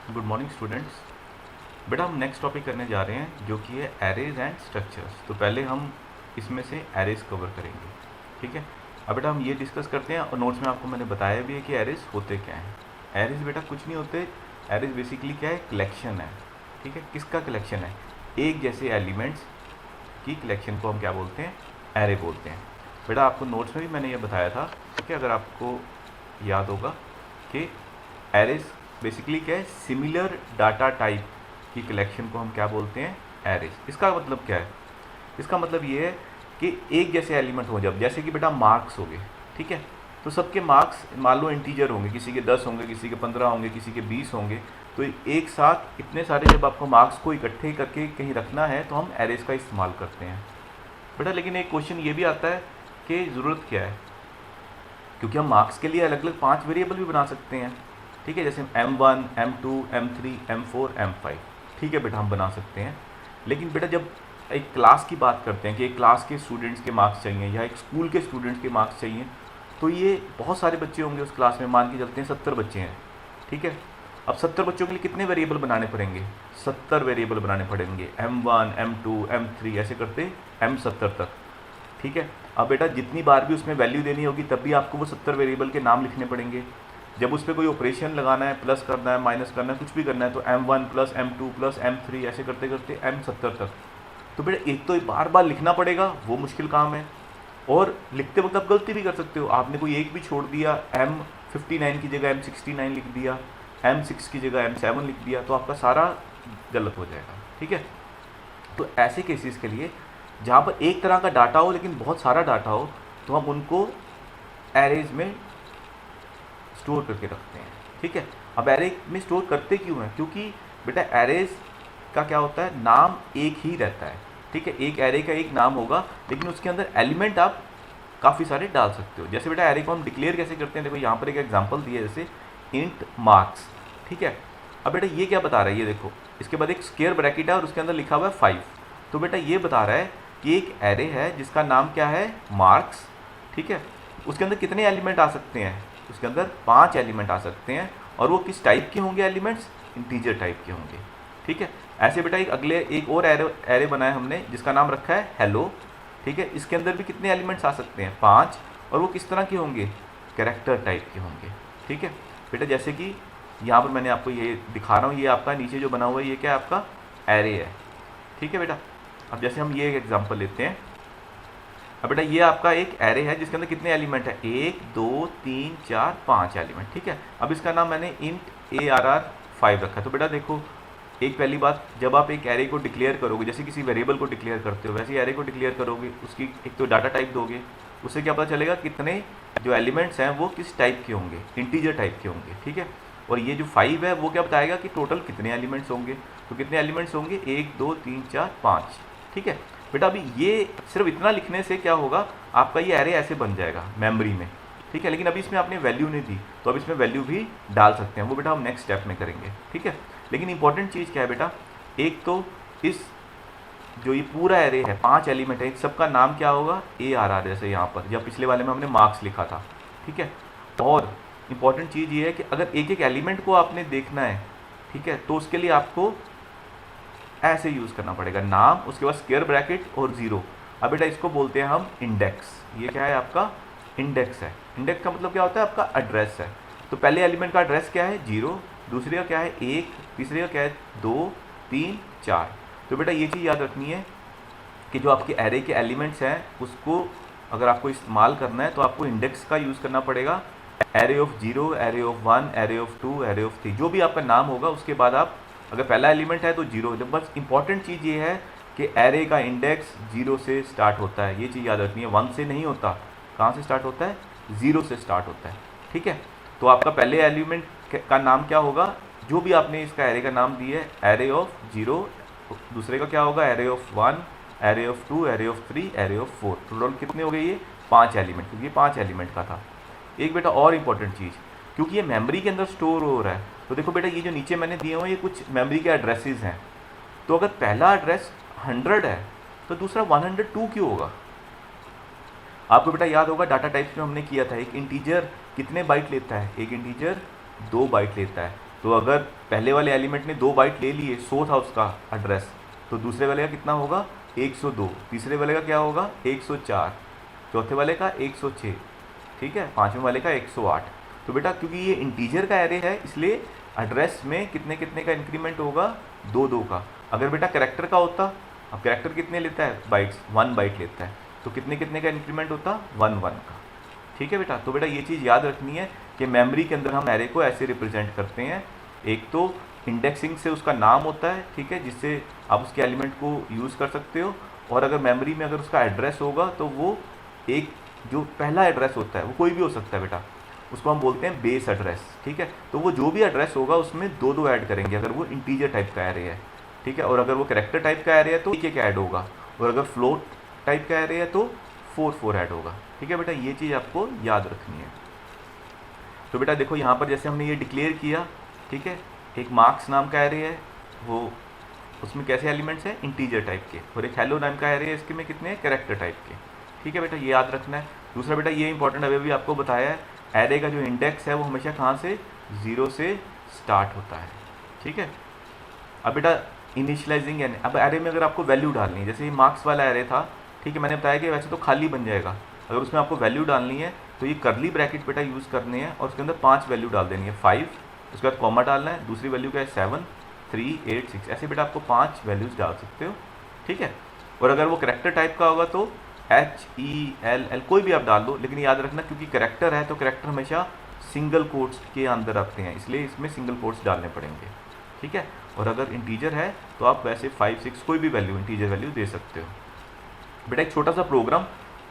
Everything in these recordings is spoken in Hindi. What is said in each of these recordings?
Good morning students. बेटा हम नेक्स्ट टॉपिक करने जा रहे हैं जो कि है एरेज एंड स्ट्रक्चर्स। तो पहले हम इसमें से एरेज कवर करेंगे, ठीक है। अब बेटा हम ये डिस्कस करते हैं और नोट्स में आपको मैंने बताया भी है कि एरेज होते क्या हैं। एरेज बेटा कुछ नहीं होते, एरेज बेसिकली क्या है, कलेक्शन है, ठीक है। किसका कलेक्शन है? एक जैसे एलिमेंट्स की कलेक्शन को हम क्या बोलते हैं? एरे बोलते हैं। बेटा आपको नोट्स में भी मैंने ये बताया था, ठीक है, अगर आपको याद होगा कि एरेज बेसिकली क्या है, सिमिलर डाटा टाइप की कलेक्शन को हम क्या बोलते हैं? एरेज। इसका मतलब क्या है? इसका मतलब ये है कि एक जैसे एलिमेंट हो, जब जैसे कि बेटा मार्क्स हो गए, ठीक है, तो सबके मार्क्स मान लो इंटीजर होंगे, किसी के 10 होंगे, किसी के 15 होंगे, किसी के 20 होंगे। तो एक साथ इतने सारे जब आपको मार्क्स को इकट्ठे करके कहीं रखना है तो हम एरेज का इस्तेमाल करते हैं बेटा। लेकिन एक क्वेश्चन ये भी आता है कि ज़रूरत क्या है, क्योंकि हम मार्क्स के लिए अलग अलग 5 वेरिएबल भी बना सकते हैं, ठीक है, जैसे M1, M2, M3, M4, M5, ठीक है बेटा, हम बना सकते हैं। लेकिन बेटा जब एक क्लास की बात करते हैं कि एक क्लास के स्टूडेंट्स के मार्क्स चाहिए या एक स्कूल के स्टूडेंट्स के मार्क्स चाहिए, तो ये बहुत सारे बच्चे होंगे उस क्लास में, मान के चलते हैं 70 बच्चे हैं, ठीक है। अब 70 बच्चों के लिए कितने वेरिएबल बनाने पड़ेंगे? 70 वेरिएबल बनाने पड़ेंगे, M1, M2, M3 ऐसे करते M70 तक, ठीक है। अब बेटा जितनी बार भी उसमें वैल्यू देनी होगी तब भी आपको वो 70 वेरिएबल के नाम लिखने पड़ेंगे। जब उस पर कोई ऑपरेशन लगाना है, प्लस करना है, माइनस करना है, कुछ भी करना है, तो M1 plus M2 plus M3 ऐसे करते करते M70 तक। तो बेटा एक तो बार बार लिखना पड़ेगा, वो मुश्किल काम है, और लिखते वक्त आप गलती भी कर सकते हो। आपने कोई एक भी छोड़ दिया, M59 की जगह M69 लिख दिया, M6 की जगह M7 लिख दिया, तो आपका सारा गलत हो जाएगा, ठीक है। तो ऐसे केसेस के लिए जहाँ पर एक तरह का डाटा हो लेकिन बहुत सारा डाटा हो, तो हम उनको एरेज में स्टोर करके रखते हैं, ठीक है। अब एरे में स्टोर करते क्यों हैं? क्योंकि बेटा एरेज का क्या होता है, नाम एक ही रहता है, ठीक है। एक एरे का एक नाम होगा, लेकिन उसके अंदर एलिमेंट आप काफ़ी सारे डाल सकते हो। जैसे बेटा एरे को हम डिक्लेयर कैसे करते हैं, देखो यहाँ पर एक एग्जांपल दिया है, जैसे इंट मार्क्स, ठीक है। अब बेटा ये क्या बता रहा है, ये देखो, इसके बाद एक स्क्वायर ब्रैकेट है और उसके अंदर लिखा हुआ है 5। तो बेटा ये बता रहा है कि एक एरे है जिसका नाम क्या है, मार्क्स, ठीक है। उसके अंदर कितने एलिमेंट आ सकते हैं? उसके अंदर 5 एलिमेंट आ सकते हैं, और वो किस टाइप के होंगे एलिमेंट्स? इंटीजर टाइप के होंगे, ठीक है। ऐसे बेटा एक और एरे बनाया हमने जिसका नाम रखा है हेलो, ठीक है। इसके अंदर भी कितने एलिमेंट्स आ सकते हैं? 5, और वो किस तरह के होंगे? कैरेक्टर टाइप के होंगे, ठीक है बेटा। जैसे कि यहाँ पर मैंने आपको ये दिखा रहा हूँ, ये आपका नीचे जो बना हुआ है ये क्या है, आपका एरे है, ठीक है बेटा। अब जैसे हम ये एक एग्जांपल लेते हैं। अब बेटा ये आपका एक एरे है जिसके अंदर कितने एलिमेंट है? 1 2 3 4 5 एलिमेंट, ठीक है। अब इसका नाम मैंने इंट ARR5 रखा है। तो बेटा देखो, एक पहली बात, जब आप एक एरे को डिक्लेयर करोगे, जैसे किसी वेरिएबल को डिक्लेयर करते हो, वैसे ही एरे को डिक्लेयर करोगे, उसकी एक तो डाटा टाइप दोगे, उससे क्या पता चलेगा कितने जो एलिमेंट्स हैं वो किस टाइप के होंगे? इंटीजर टाइप के होंगे, ठीक है। और ये जो 5 है वो क्या बताएगा कि टोटल कितने एलिमेंट्स होंगे। तो कितने एलिमेंट्स होंगे? 1 2 3 4 5, ठीक है बेटा। अभी ये सिर्फ इतना लिखने से क्या होगा, आपका ये एरे ऐसे बन जाएगा मेमोरी में, ठीक है। लेकिन अभी इसमें आपने वैल्यू नहीं दी, तो अब इसमें वैल्यू भी डाल सकते हैं, वो बेटा हम नेक्स्ट स्टेप में करेंगे, ठीक है। लेकिन इंपॉर्टेंट चीज़ क्या है बेटा, एक तो इस जो ये पूरा एरे है, 5 एलिमेंट है, सबका नाम क्या होगा? ARR, जैसे यहाँ पर, या पिछले वाले में हमने मार्क्स लिखा था, ठीक है। और इंपॉर्टेंट चीज़ ये है कि अगर एक एक एलिमेंट को आपने देखना है, ठीक है, तो उसके लिए आपको ऐसे यूज़ करना पड़ेगा, नाम, उसके बाद स्क्वायर ब्रैकेट और 0। अब बेटा इसको बोलते हैं हम इंडेक्स। ये क्या है? आपका इंडेक्स है। इंडेक्स का मतलब क्या होता है? आपका एड्रेस है। तो पहले एलिमेंट का एड्रेस क्या है? 0, दूसरे का क्या है? 1, तीसरे का क्या है? 2 3 4। तो बेटा ये चीज़ याद रखनी है कि जो आपके एरे के एलिमेंट्स हैं उसको अगर आपको इस्तेमाल करना है तो आपको इंडेक्स का यूज़ करना पड़ेगा। Array of 0, array of 1, array of 2, array of 3, जो भी आपका नाम होगा उसके बाद आप, अगर पहला एलिमेंट है तो 0। जब बस इंपॉर्टेंट चीज़ ये है कि एरे का इंडेक्स 0 से स्टार्ट होता है, ये चीज़ याद रखनी है, 1 से नहीं होता। कहाँ से स्टार्ट होता है? 0 से स्टार्ट होता है, ठीक है। तो आपका पहले एलिमेंट का नाम क्या होगा, जो भी आपने इसका एरे का नाम दिया है, एरे ऑफ 0, दूसरे का क्या होगा? Array of 1, array of 2, array of 3, array of 4। Total कितने हो गए? ये 5 एलिमेंट, क्योंकि ये 5 एलिमेंट का था। एक बेटा और इंपॉर्टेंट चीज़, क्योंकि ये मेमोरी के अंदर स्टोर हो रहा है, तो देखो बेटा ये जो नीचे मैंने दिए हुए ये कुछ मेमोरी के एड्रेसेस हैं। तो अगर पहला एड्रेस 100 है तो दूसरा 102 क्यों होगा? आपको बेटा याद होगा डाटा टाइप्स में हमने किया था, एक इंटीजर कितने बाइट लेता है? एक इंटीजर 2 बाइट लेता है। तो अगर पहले वाले एलिमेंट ने 2 बाइट ले लिए, 100 था उसका एड्रेस, तो दूसरे वाले का कितना होगा 102, तीसरे वाले का क्या होगा 104, चौथे वाले का 106, ठीक है, पाँचवें वाले का 108। तो बेटा क्योंकि ये इंटीजर का एरे है इसलिए एड्रेस में कितने कितने का इंक्रीमेंट होगा 2 का। अगर बेटा कैरेक्टर का होता, अब कैरेक्टर कितने लेता है बाइट्स, 1 बाइट लेता है, तो कितने कितने का इंक्रीमेंट होता 1 का। ठीक है बेटा, तो बेटा ये चीज़ याद रखनी है कि मेमोरी के अंदर हम एरे को ऐसे रिप्रेजेंट करते हैं, एक तो इंडेक्सिंग से उसका नाम होता है, ठीक है, जिससे आप उसके एलिमेंट को यूज़ कर सकते हो, और अगर मेमोरी में अगर उसका एड्रेस होगा तो वो एक जो पहला एड्रेस होता है वो कोई भी हो सकता है बेटा, उसको हम बोलते हैं बेस एड्रेस, ठीक है। तो वो जो भी एड्रेस होगा उसमें 2 ऐड करेंगे अगर वो इंटीजर टाइप का एरे है, ठीक है, और अगर वो कैरेक्टर टाइप का एरे है तो एक ऐड होगा, और अगर फ्लोट टाइप का एरे है तो 4 ऐड होगा, ठीक है बेटा, ये चीज़ आपको याद रखनी है। तो बेटा देखो यहाँ पर जैसे हमने ये डिक्लेयर किया, ठीक है, एक मार्क्स नाम का एरे है, वो उसमें कैसे एलिमेंट्स हैं इंटीजर टाइप के, और एक हेलो नाम का एरे है, इसके में कितने हैं कैरेक्टर टाइप के, ठीक है बेटा, ये याद रखना है। दूसरा बेटा ये इंपॉर्टेंट अभी भी आपको बताया है, एरे का जो इंडेक्स है वो हमेशा कहाँ से 0 से स्टार्ट होता है, ठीक है। अब बेटा इनिशियलाइजिंग एन, अब एरे में अगर आपको वैल्यू डालनी है, जैसे ये मार्क्स वाला एरे था, ठीक है, मैंने बताया कि वैसे तो खाली बन जाएगा, अगर उसमें आपको वैल्यू डालनी है तो ये करली ब्रैकेट बेटा यूज़ करने हैं, और उसके अंदर 5 वैल्यू डाल देनी है, 5, उसके बाद कॉमा डालना है, दूसरी वैल्यू क्या है 7, 3, 8, 6, ऐसे बेटा आपको 5 वैल्यूज़ डाल सकते हो, ठीक है। और अगर वो करेक्टर टाइप का होगा तो HELL कोई भी आप डाल दो, लेकिन याद रखना क्योंकि करेक्टर है तो करेक्टर हमेशा सिंगल कोट्स के अंदर आते हैं, इसलिए इसमें सिंगल कोट्स डालने पड़ेंगे, ठीक है। और अगर इंटीजर है तो आप वैसे 5, 6 कोई भी वैल्यू इंटीजर वैल्यू दे सकते हो। बेटा एक छोटा सा प्रोग्राम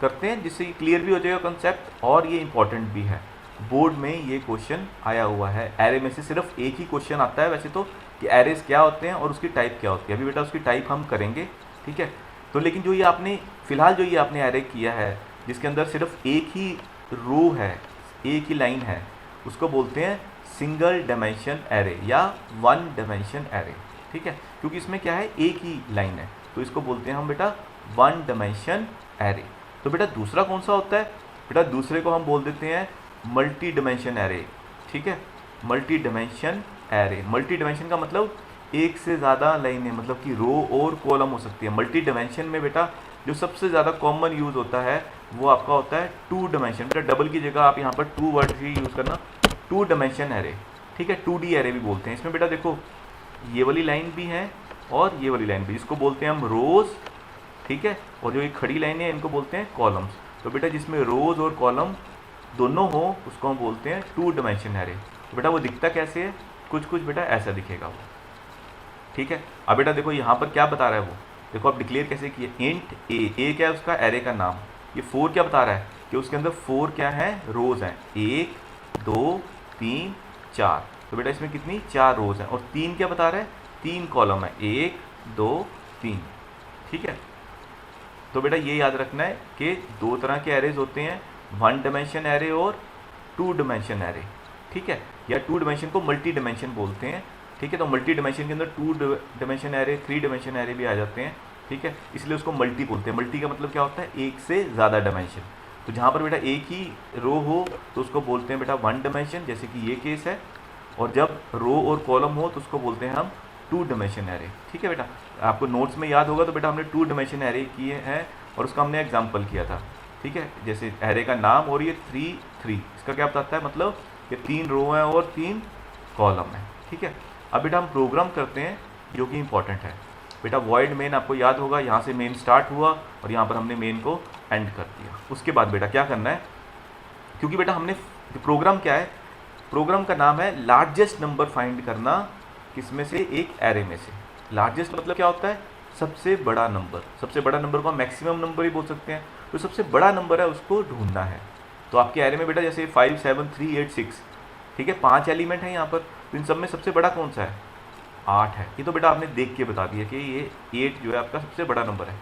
करते हैं जिससे क्लियर भी हो जाएगा कंसेप्ट, और ये इंपॉर्टेंट भी है, बोर्ड में ये क्वेश्चन आया हुआ है, एरे में से सिर्फ एक ही क्वेश्चन आता है वैसे तो कि एरेज क्या होते हैं और उसकी टाइप क्या होती है, अभी बेटा उसकी टाइप हम करेंगे, ठीक है। तो लेकिन जो ये आपने फिलहाल जो ये आपने एरे किया है जिसके अंदर सिर्फ एक ही रो है, एक ही लाइन है, उसको बोलते हैं सिंगल डायमेंशन एरे या 1 डायमेंशन एरे, ठीक है, क्योंकि इसमें क्या है एक ही लाइन है, तो इसको बोलते हैं हम बेटा 1 डायमेंशन एरे। तो बेटा दूसरा कौन सा होता है, बेटा दूसरे को हम बोल देते हैं मल्टी डायमेंशन एरे, ठीक है, multi dimension array. Multi dimension का मतलब एक से ज़्यादा लाइनें, मतलब कि रो और कॉलम हो सकती है। मल्टी डायमेंशन में बेटा जो सबसे ज़्यादा कॉमन यूज़ होता है वो आपका होता है 2 डायमेंशन, बेटा डबल की जगह आप यहाँ पर 2 वर्ड ही यूज़ करना, 2 डायमेंशन एरे, ठीक है, 2D एरे भी बोलते हैं। इसमें बेटा देखो ये वाली लाइन भी है और ये वाली लाइन भी, इसको बोलते हैं हम रोज़, ठीक है, और जो ये खड़ी लाइनें हैं इनको बोलते हैं कॉलम्स। तो बेटा जिसमें रोज़ और कॉलम दोनों हो उसको हम बोलते हैं 2 डायमेंशन एरे। तो बेटा वो दिखता कैसे है, कुछ कुछ बेटा ऐसा दिखेगा वो, ठीक है। अब बेटा देखो यहाँ पर क्या बता रहा है वो, देखो आप डिक्लेयर कैसे किए, इंट ए क्या है उसका एरे का नाम, ये 4 क्या बता रहा है कि उसके अंदर 4 क्या है रोज़ हैं, 1 2 3 4, तो बेटा इसमें कितनी 4 रोज़ हैं, और 3 क्या बता रहा है 3 कॉलम है, 1 2 3, ठीक है। तो बेटा ये याद रखना है कि 2 तरह के एरेज होते हैं, 1 डायमेंशन एरे और 2 डायमेंशन एरे, ठीक है, या 2 डायमेंशन को मल्टी डायमेंशन बोलते हैं, ठीक है। तो मल्टी डायमेंशन के अंदर 2 डायमेंशन एरे, 3 डायमेंशन एरे भी आ जाते हैं, ठीक है, इसलिए उसको मल्टी बोलते हैं। मल्टी का मतलब क्या होता है एक से ज़्यादा डायमेंशन, तो जहाँ पर बेटा एक ही रो हो तो उसको बोलते हैं बेटा 1 डायमेंशन, जैसे कि ये केस है, और जब रो और कॉलम हो तो उसको बोलते हैं हम 2 डायमेंशन एरे, ठीक है बेटा। आपको नोट्स में याद होगा तो बेटा हमने 2 डायमेंशन एरे किए हैं और उसका हमने एग्जाम्पल किया था, ठीक है, जैसे एरे का नाम, और ये 3 3 इसका क्या बताता है, मतलब ये 3 रो हैं और 3 कॉलम है, ठीक है। अब बेटा हम प्रोग्राम करते हैं जो कि इंपॉर्टेंट है बेटा, वॉइड मेन आपको याद होगा, यहाँ से मेन स्टार्ट हुआ और यहाँ पर हमने मेन को एंड कर दिया। उसके बाद बेटा क्या करना है, क्योंकि बेटा हमने प्रोग्राम क्या है, प्रोग्राम का नाम है लार्जेस्ट नंबर फाइंड करना, किसमें से एक एरे में से। लार्जेस्ट मतलब क्या होता है सबसे बड़ा नंबर, सबसे बड़ा नंबर को हम मैक्सिमम नंबर ही बोल सकते हैं, तो सबसे बड़ा नंबर है उसको ढूंढना है। तो आपके एरे में बेटा जैसे 5 7 3 8 6, ठीक है, 5 एलिमेंट हैं यहाँ पर, तो इन सब में सबसे बड़ा कौन सा है 8 है, ये तो बेटा आपने देख के बता दिया कि ये 8 जो है आपका सबसे बड़ा नंबर है।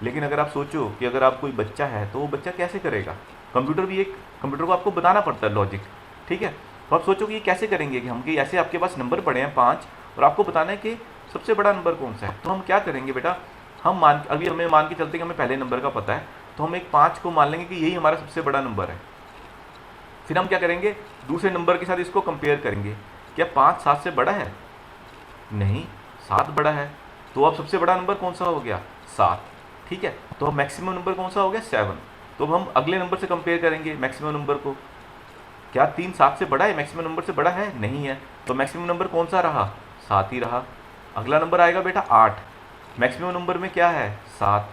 लेकिन अगर आप सोचो कि अगर आप कोई बच्चा है तो वो बच्चा कैसे करेगा, कंप्यूटर को आपको बताना पड़ता है लॉजिक, ठीक है। तो आप सोचो कि ये कैसे करेंगे कि हम कि ऐसे आपके पास नंबर पड़े हैं 5 और आपको बताना है कि सबसे बड़ा नंबर कौन सा है। तो हम क्या करेंगे बेटा, हम अभी हमें मान के चलते कि हमें पहले नंबर का पता है, तो हम एक 5 को मान लेंगे कि यही हमारा सबसे बड़ा नंबर है। फिर हम क्या करेंगे, दूसरे नंबर के साथ इसको कंपेयर करेंगे क्या 5 7 से बड़ा है? नहीं, 7 बड़ा है। तो अब सबसे बड़ा नंबर कौन सा हो गया? 7। ठीक है, तो अब मैक्सिमम नंबर कौन सा हो गया? 7। तो अब हम अगले नंबर से कंपेयर करेंगे मैक्सिमम नंबर को। क्या 3 7 से बड़ा है? मैक्सिमम नंबर से बड़ा है? नहीं है। तो मैक्सिमम नंबर कौन सा रहा? 7 ही रहा। अगला नंबर आएगा बेटा 8। मैक्सिमम नंबर में क्या है? 7।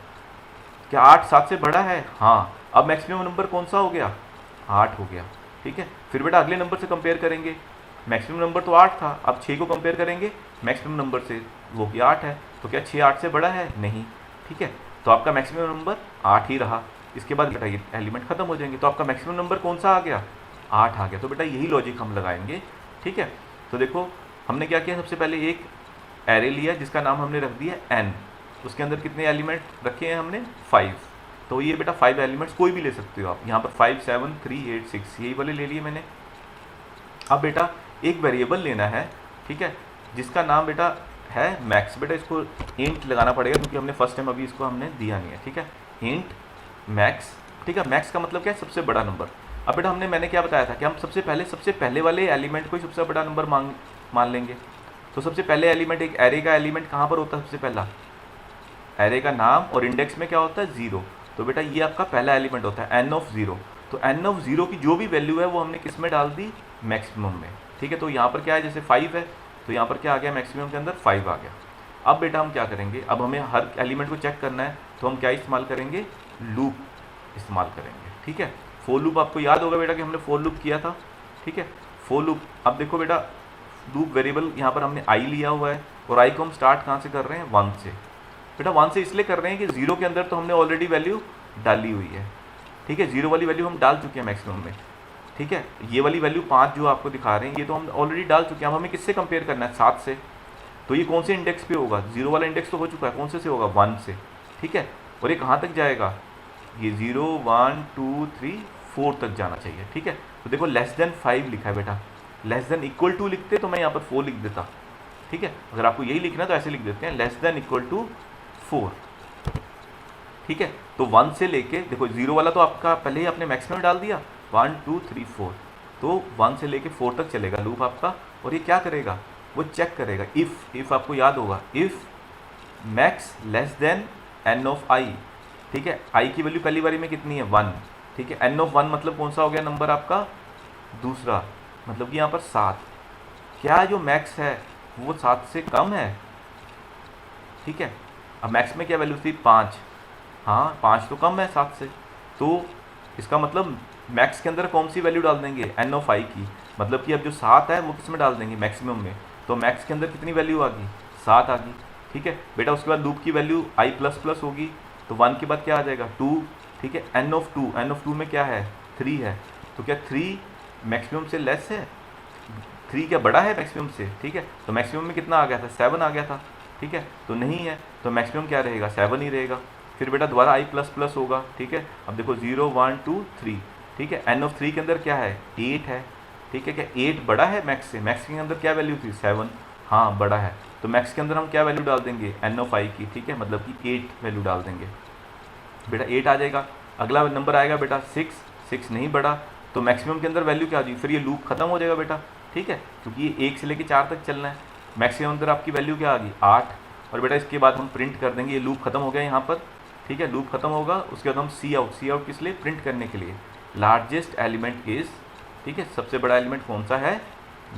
क्या 8 7 से बड़ा है? हाँ। अब मैक्सिमम नंबर कौन सा हो गया? 8 हो गया। ठीक है, फिर बेटा अगले नंबर से कंपेयर करेंगे। मैक्सिमम नंबर तो 8 था, अब 6 को कंपेयर करेंगे मैक्सिमम नंबर से, वो कि 8 है। तो क्या 6 8 से बड़ा है? नहीं। ठीक है, तो आपका मैक्सिमम नंबर 8 ही रहा। इसके बाद बेटा ये एलिमेंट खत्म हो जाएंगे, तो आपका मैक्सिमम नंबर कौन सा आ गया? 8 आ गया। तो बेटा यही लॉजिक हम लगाएंगे। ठीक है, तो देखो हमने क्या किया, सबसे पहले एक एरे लिया जिसका नाम हमने रख दिया n। उसके अंदर कितने एलिमेंट रखे हैं हमने? 5। तो ये बेटा 5 एलिमेंट्स कोई भी ले सकते हो आप। यहाँ पर 5 7 3 8 6 यही वाले ले लिए मैंने। अब बेटा एक वेरिएबल लेना है, ठीक है, जिसका नाम बेटा है मैक्स। बेटा इसको इंट लगाना पड़ेगा क्योंकि हमने फर्स्ट टाइम अभी इसको हमने दिया नहीं है। ठीक है, इंट मैक्स। ठीक है, मैक्स का मतलब क्या है? सबसे बड़ा नंबर। अब बेटा मैंने क्या बताया था कि हम सबसे पहले वाले एलिमेंट को ही सबसे बड़ा नंबर मान लेंगे। तो सबसे पहले एलिमेंट, एक एरे का एलिमेंट कहाँ पर होता है? सबसे पहला एरे का नाम और इंडेक्स में क्या होता है? 0। तो बेटा ये आपका पहला एलिमेंट होता है n ऑफ 0। तो n ऑफ 0 की जो भी वैल्यू है वो हमने किस में डाल दी? मैक्सिमम में। ठीक है, तो यहाँ पर क्या है, जैसे 5 है तो यहाँ पर क्या आ गया? मैक्सिमम के अंदर 5 आ गया। अब बेटा हम क्या करेंगे, अब हमें हर एलिमेंट को चेक करना है, तो हम क्या इस्तेमाल करेंगे? लूप इस्तेमाल करेंगे। ठीक है, फोर लूप आपको याद होगा बेटा कि हमने फोर लूप किया था। ठीक है, फोर लूप। अब देखो बेटा लूप वेरिएबल यहाँ पर हमने i लिया हुआ है और i को हम स्टार्ट कहाँ से कर रहे हैं? 1 से। बेटा 1 से इसलिए कर रहे हैं कि 0 के अंदर तो हमने ऑलरेडी वैल्यू डाली हुई है। ठीक है, 0 वाली वैल्यू हम डाल चुके हैं मैक्सिमम में। ठीक है, ये वाली वैल्यू 5 जो आपको दिखा रहे हैं ये तो हम ऑलरेडी डाल चुके हैं। अब हमें किससे कंपेयर करना है? 7 से। तो ये कौन से इंडेक्स पे होगा? 0 वाला इंडेक्स तो हो चुका है, कौन से होगा? 1 से। ठीक है, और ये कहाँ तक जाएगा? ये 0 1 2 3 4 तक जाना चाहिए। ठीक है, तो देखो लेस देन 5 लिखा है बेटा, लेस देन इक्वल टू लिखते तो मैं यहाँ पर 4 लिख देता। ठीक है, अगर आपको यही लिखना तो ऐसे लिख देते हैं, लेस देन इक्वल टू 4। ठीक है, तो 1 से लेके देखो 0 वाला तो आपका पहले ही आपने मैक्सिमम डाल दिया, 1 2 3 4। तो 1 से लेके 4 तक चलेगा लूप आपका। और ये क्या करेगा? वो चेक करेगा इफ़ आपको याद होगा, if max less than n of i। ठीक है, i की वैल्यू पहली बारी में कितनी है? 1। ठीक है, n ऑफ 1 मतलब कौन सा हो गया नंबर आपका? दूसरा, मतलब कि यहाँ पर 7। क्या जो मैक्स है वो 7 से कम है? ठीक है, अब मैक्स में क्या वैल्यू थी? 5। हाँ, 5 तो कम है 7 से। तो इसका मतलब मैक्स के अंदर कौन सी वैल्यू डाल देंगे? n ऑफ i की। मतलब कि अब जो 7 है वो किस में डाल देंगे? मैक्सिमम में। तो मैक्स के अंदर कितनी वैल्यू आ गई? 7 आ गई। ठीक है बेटा, उसके बाद लूप की वैल्यू i प्लस प्लस होगी, तो 1 के बाद क्या आ जाएगा? 2। ठीक है, n ऑफ 2 में क्या है? 3 है। तो क्या 3 मैक्सिमम से लेस है? 3 क्या बड़ा है मैक्सिमम से? ठीक है, तो मैक्सिमम में कितना आ गया था? 7 आ गया था। ठीक है, तो नहीं है, तो मैक्सिमम क्या रहेगा? 7 ही रहेगा। फिर बेटा दोबारा i प्लस प्लस होगा। ठीक है, अब देखो 0 1 2 3। ठीक है, n ऑफ 3 के अंदर क्या है? 8 है। ठीक है, क्या 8 बड़ा है मैक्स से? मैक्स के अंदर क्या वैल्यू थी? 7। हाँ, बड़ा है। तो मैक्स के अंदर हम क्या वैल्यू डाल देंगे? n ऑफ i की। ठीक है, मतलब कि 8 वैल्यू डाल देंगे। बेटा 8 आ जाएगा। अगला नंबर आएगा बेटा 6 नहीं बढ़ा, तो मैक्सिमम के अंदर वैल्यू क्या आ जाएगी? फिर ये लूप खत्म हो जाएगा बेटा। ठीक है, क्योंकि ये 1 से लेकर 4 तक चलना है। मैक्सिमम अंदर आपकी वैल्यू क्या आ गई? 8। और बेटा इसके बाद हम प्रिंट कर देंगे, ये लूप खत्म हो गया यहाँ पर। ठीक है, लूप खत्म होगा, उसके बाद हम सी आउट किस लिए? प्रिंट करने के लिए। लार्जेस्ट एलिमेंट इज, ठीक है, सबसे बड़ा एलिमेंट कौन सा है?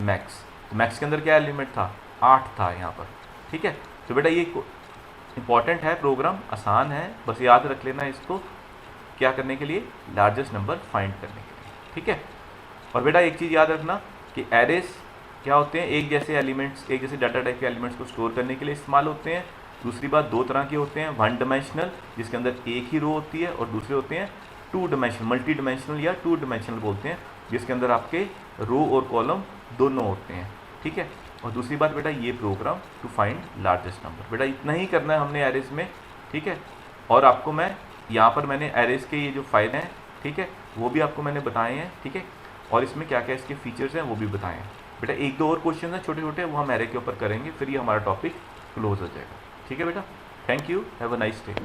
मैक्स। तो मैक्स के अंदर क्या एलिमेंट था? 8 था यहाँ पर। ठीक है, तो बेटा ये इंपॉर्टेंट है प्रोग्राम, आसान है, बस याद रख लेना इसको क्या करने के लिए? लार्जेस्ट नंबर फाइंड करने के लिए। ठीक है, और बेटा एक चीज़ याद रखना कि एरेस क्या होते हैं? एक जैसे एलिमेंट्स, एक जैसे डाटा टाइप के एलिमेंट्स को स्टोर करने के लिए इस्तेमाल होते हैं। दूसरी बात, 2 तरह के होते हैं, 1 डायमेंशनल जिसके अंदर एक ही रो होती है, और दूसरे होते हैं 2 डायमेंशनल, मल्टी डायमेंशनल या 2 डायमेंशनल बोलते हैं, जिसके अंदर आपके रो और कॉलम दोनों होते हैं। ठीक है, और दूसरी बात बेटा ये program to find largest number, बेटा इतना ही करना है हमने एरेस में। ठीक है, और आपको मैं यहाँ पर मैंने एरेस के ये जो फ़ायदे हैं, ठीक है, वो भी आपको मैंने बताए हैं। ठीक है, और इसमें क्या क्या इसके फीचर्स हैं वो भी बताए हैं। बेटा 1-2 और क्वेश्चन हैं छोटे छोटे, वो हम एरे के ऊपर करेंगे, फिर ये हमारा टॉपिक क्लोज हो जाएगा। ठीक है बेटा, thank you, have a nice day.